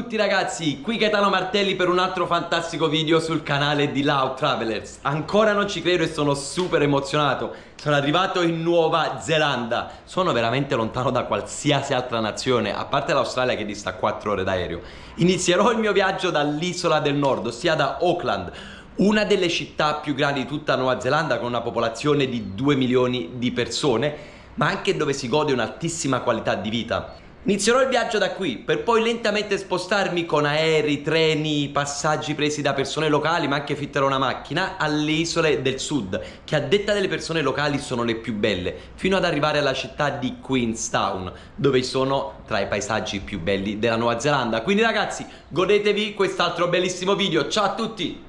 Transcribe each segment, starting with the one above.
tutti ragazzi, qui Gaetano Martelli per un altro fantastico video sul canale di Lao Travelers. Ancora non ci credo e sono super emozionato. Sono arrivato in Nuova Zelanda. Sono veramente lontano da qualsiasi altra nazione, a parte l'Australia che dista 4 ore d'aereo. Inizierò il mio viaggio dall'isola del nord, ossia da Auckland, una delle città più grandi di tutta Nuova Zelanda, con una popolazione di 2 milioni di persone, ma anche dove si gode un'altissima qualità di vita. Inizierò il viaggio da qui, per poi lentamente spostarmi con aerei, treni, passaggi presi da persone locali, ma anche fitterò una macchina alle isole del sud, che a detta delle persone locali sono le più belle, fino ad arrivare alla città di Queenstown, dove sono tra i paesaggi più belli della Nuova Zelanda. Quindi ragazzi, godetevi quest'altro bellissimo video. Ciao a tutti!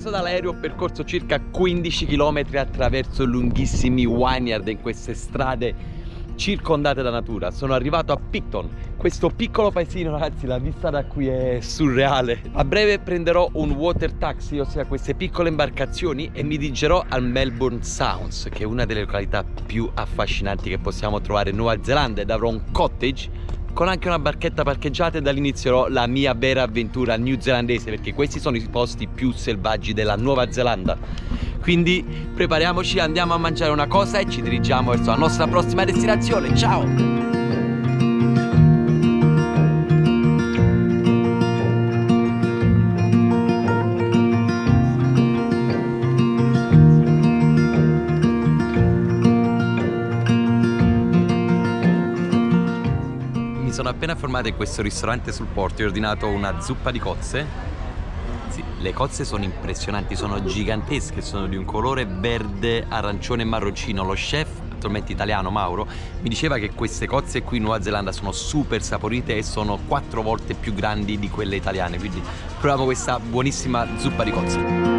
Dall'aereo ho percorso circa 15 km attraverso lunghissimi vineyard in queste strade circondate da natura. Sono arrivato a Picton, questo piccolo paesino, ragazzi, la vista da qui è surreale. A breve prenderò un water taxi, ossia queste piccole imbarcazioni, e mi dirigerò al Marlborough Sounds, che è una delle località più affascinanti che possiamo trovare in Nuova Zelanda, ed avrò un cottage con anche una barchetta parcheggiata, e da lì inizierò la mia vera avventura neozelandese, perché questi sono i posti più selvaggi della Nuova Zelanda. Quindi prepariamoci, andiamo a mangiare una cosa e ci dirigiamo verso la nostra prossima destinazione. Ciao! Sono appena fermato in questo ristorante sul porto e ho ordinato una zuppa di cozze. Sì, le cozze sono impressionanti, sono gigantesche, sono di un colore verde, arancione e marroncino. Lo chef, attualmente italiano, Mauro, mi diceva che queste cozze qui in Nuova Zelanda sono super saporite e sono 4 volte più grandi di quelle italiane. Quindi proviamo questa buonissima zuppa di cozze.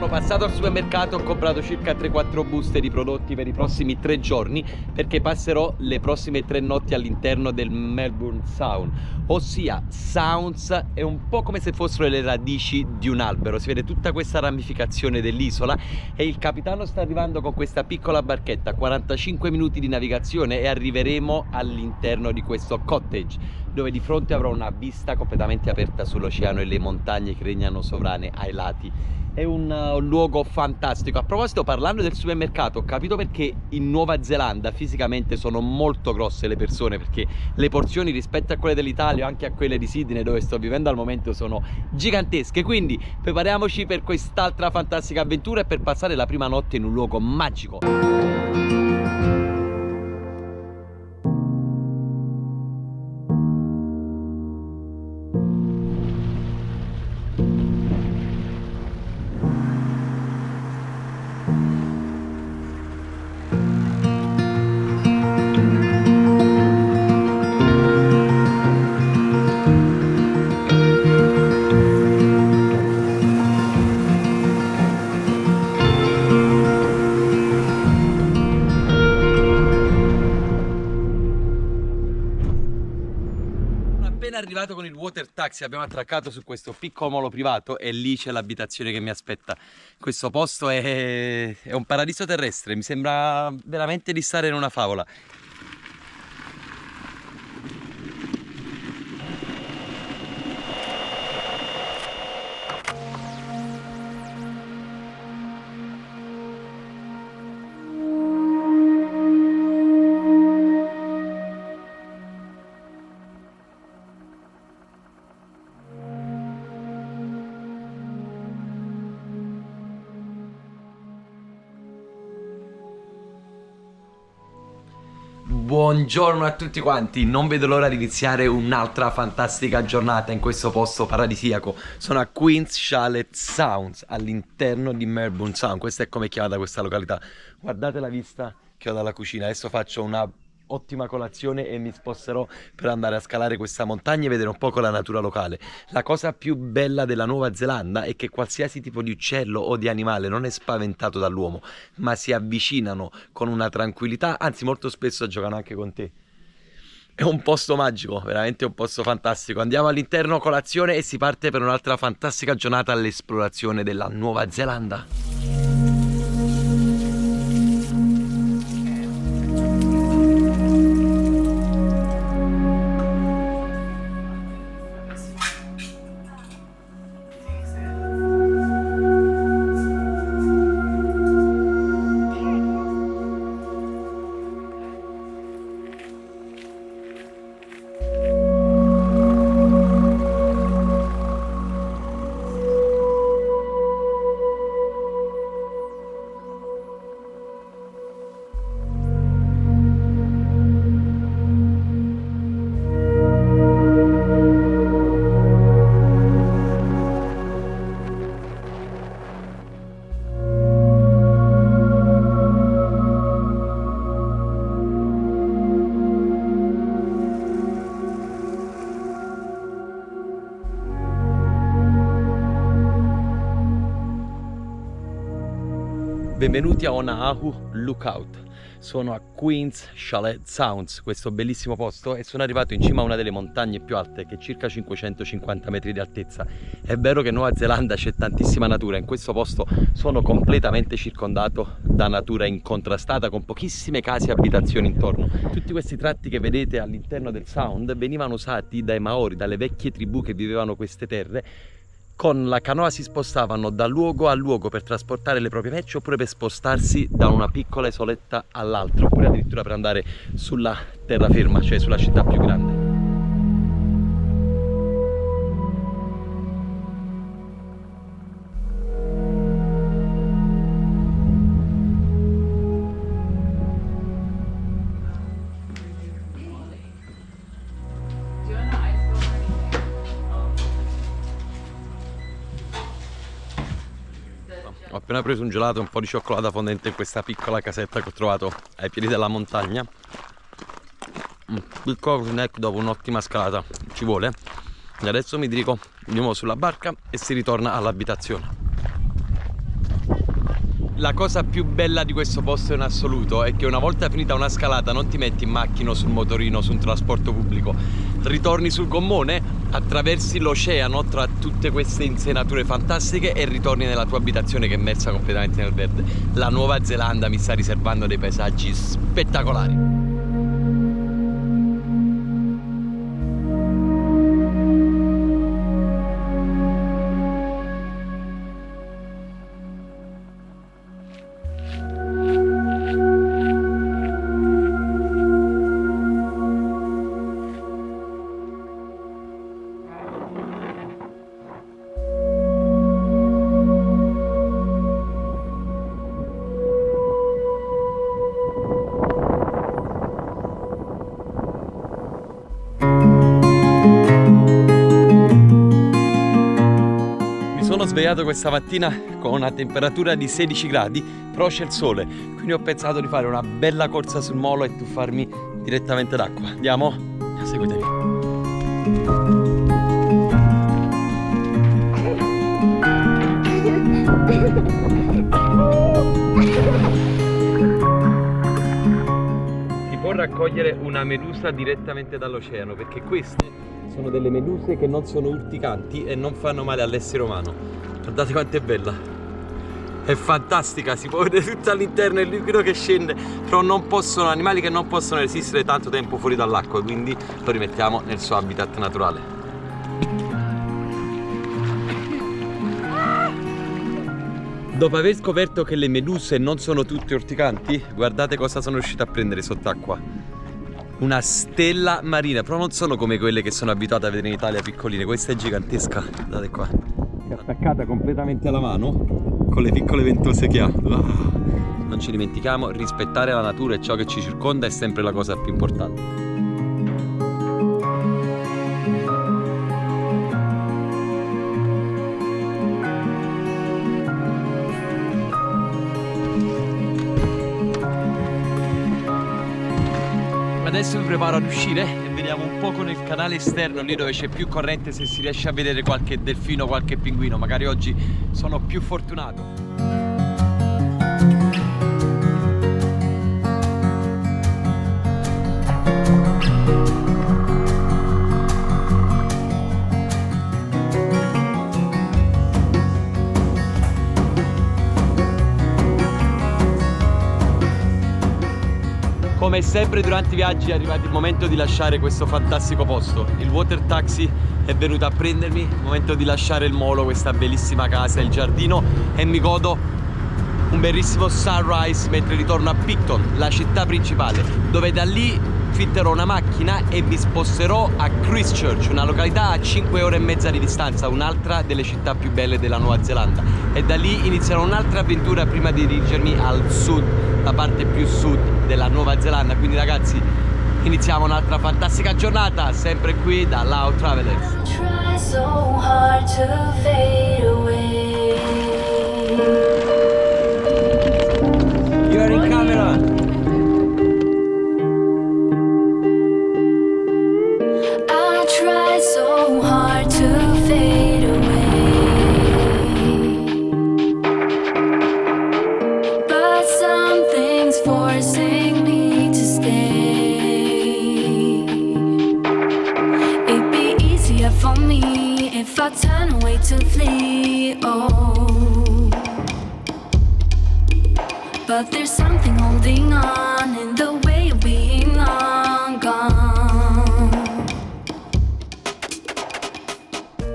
Passato al supermercato, ho comprato circa 3-4 buste di prodotti per i prossimi 3 giorni, perché passerò le prossime 3 notti all'interno del Marlborough Sound, ossia Sounds è un po' come se fossero le radici di un albero. Si vede tutta questa ramificazione dell'isola e il capitano sta arrivando con questa piccola barchetta, 45 minuti di navigazione, e arriveremo all'interno di questo cottage, dove di fronte avrò una vista completamente aperta sull'oceano e le montagne che regnano sovrane ai lati. È un luogo fantastico. A proposito, parlando del supermercato, ho capito perché in Nuova Zelanda fisicamente sono molto grosse le persone, perché le porzioni rispetto a quelle dell'Italia o anche a quelle di Sydney, dove sto vivendo al momento, sono gigantesche. Quindi prepariamoci per quest'altra fantastica avventura e per passare la prima notte in un luogo magico. Arrivato con il water taxi, abbiamo attraccato su questo piccolo molo privato e lì c'è l'abitazione che mi aspetta. Questo posto è un paradiso terrestre, mi sembra veramente di stare in una favola. Buongiorno a tutti quanti, non vedo l'ora di iniziare un'altra fantastica giornata in questo posto paradisiaco. Sono a Cosa Sounds, all'interno di Marlborough Sounds. Questa è come è chiamata questa località. Guardate la vista che ho dalla cucina. Adesso faccio una ottima colazione e mi sposterò per andare a scalare questa montagna e vedere un po' la natura locale. La cosa più bella della Nuova Zelanda è che qualsiasi tipo di uccello o di animale non è spaventato dall'uomo, ma si avvicinano con una tranquillità, anzi molto spesso giocano anche con te. È un posto magico, veramente un posto fantastico. Andiamo all'interno colazione e si parte per un'altra fantastica giornata all'esplorazione della Nuova Zelanda. Benvenuti a Oahu Lookout. Sono a Cosa Sounds, questo bellissimo posto, e sono arrivato in cima a una delle montagne più alte, che è circa 550 metri di altezza. È vero che in Nuova Zelanda c'è tantissima natura, in questo posto sono completamente circondato da natura incontrastata, con pochissime case e abitazioni intorno. Tutti questi tratti che vedete all'interno del Sound venivano usati dai Maori, dalle vecchie tribù che vivevano queste terre. Con la canoa si spostavano da luogo a luogo per trasportare le proprie merci, oppure per spostarsi da una piccola isoletta all'altra, oppure addirittura per andare sulla terraferma, cioè sulla città più grande. Ho appena preso un gelato e un po' di cioccolata fondente in questa piccola casetta che ho trovato ai piedi della montagna. Un piccolo snack dopo un'ottima scalata, ci vuole. E adesso mi dirigo di nuovo sulla barca e si ritorna all'abitazione. La cosa più bella di questo posto in assoluto è che una volta finita una scalata non ti metti in macchina o sul motorino, su un trasporto pubblico, ritorni sul gommone, attraversi l'oceano tra tutte queste insenature fantastiche e ritorni nella tua abitazione che è immersa completamente nel verde. La Nuova Zelanda mi sta riservando dei paesaggi spettacolari. Sono svegliato questa mattina con una temperatura di 16 gradi, però c'è il sole, quindi ho pensato di fare una bella corsa sul molo e tuffarmi direttamente d'acqua. Andiamo? Seguitemi. Si può raccogliere una medusa direttamente dall'oceano, perché queste sono delle meduse che non sono urticanti e non fanno male all'essere umano. Guardate quanto è bella, è fantastica, si può vedere tutto all'interno, il liquido che scende, però non possono, animali che non possono resistere tanto tempo fuori dall'acqua, quindi lo rimettiamo nel suo habitat naturale. Dopo aver scoperto che le meduse non sono tutte urticanti, guardate cosa sono riuscito a prendere sott'acqua. Una stella marina, però non sono come quelle che sono abituate a vedere in Italia piccoline, questa è gigantesca, guardate qua. È attaccata completamente alla mano con le piccole ventose che ha. non ci dimentichiamo, rispettare la natura e ciò che ci circonda è sempre la cosa più importante. Adesso mi preparo ad uscire e vediamo un po' con il canale esterno, lì dove c'è più corrente, se si riesce a vedere qualche delfino, qualche pinguino. Magari oggi sono più fortunato. Come sempre durante i viaggi è arrivato il momento di lasciare questo fantastico posto. Il water taxi è venuto a prendermi, il momento di lasciare il molo, questa bellissima casa, il giardino, e mi godo un bellissimo sunrise mentre ritorno a Picton, la città principale, dove da lì fitterò una macchina e mi sposterò a Christchurch, una località a 5 ore e mezza di distanza, un'altra delle città più belle della Nuova Zelanda, e da lì inizierò un'altra avventura prima di dirigermi al sud, la parte più sud della Nuova Zelanda. Quindi ragazzi, iniziamo un'altra fantastica giornata, sempre qui da Dall'alto Travelers. You are in camera. I try so hard to fade away, but something's forcing me to stay. It'd be easier for me if I turn away to flee, oh, but there's something holding on in the way of being long gone.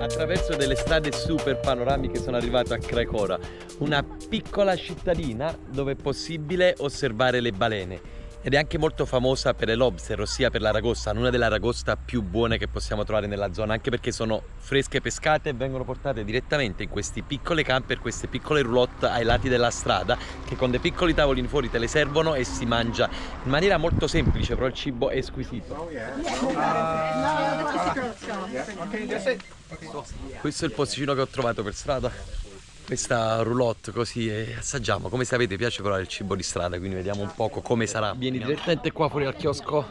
Attraverso delle strade super panoramiche sono arrivato a Kaikoura, una piccola cittadina dove è possibile osservare le balene, ed è anche molto famosa per le lobster, ossia per l'aragosta, una delle aragosta più buone che possiamo trovare nella zona, anche perché sono fresche pescate e vengono portate direttamente in questi piccoli camper, queste piccole roulotte ai lati della strada, che con dei piccoli tavolini fuori te le servono e si mangia in maniera molto semplice, però il cibo è squisito. Questo è il posticino che ho trovato per strada, questa roulotte, così, e assaggiamo. Come sapete piace provare il cibo di strada, quindi vediamo un poco come sarà. Vieni direttamente qua fuori al chiosco,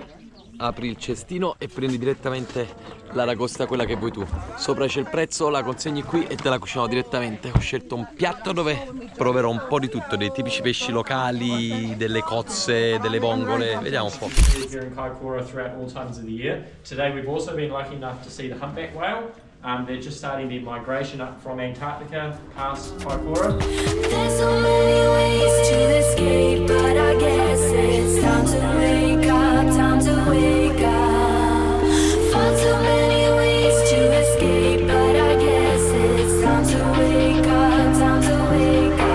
apri il cestino e prendi direttamente l'aragosta, quella che vuoi tu. Sopra c'è il prezzo, la consegni qui e te la cuciniamo direttamente. Ho scelto un piatto dove proverò un po' di tutto, dei tipici pesci locali, delle cozze, delle vongole, vediamo un po'. Here in Kaikoura throughout all times of the year. Today we've also been lucky enough to see the humpback whale. They're just starting their migration up from Antarctica past Kaikoura. There's so many ways to escape, but I guess it's time to wake up, time to wake up. Far too many ways to escape, but I guess it's time to wake up, time to wake up.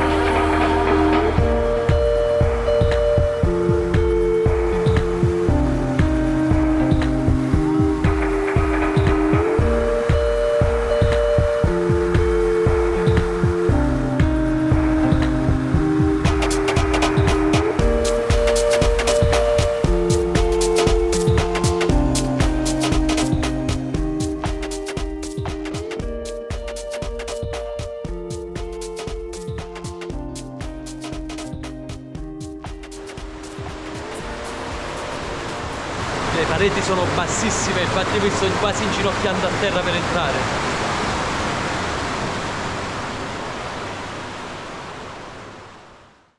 Le pareti sono bassissime, infatti mi sto quasi inginocchiando a terra per entrare.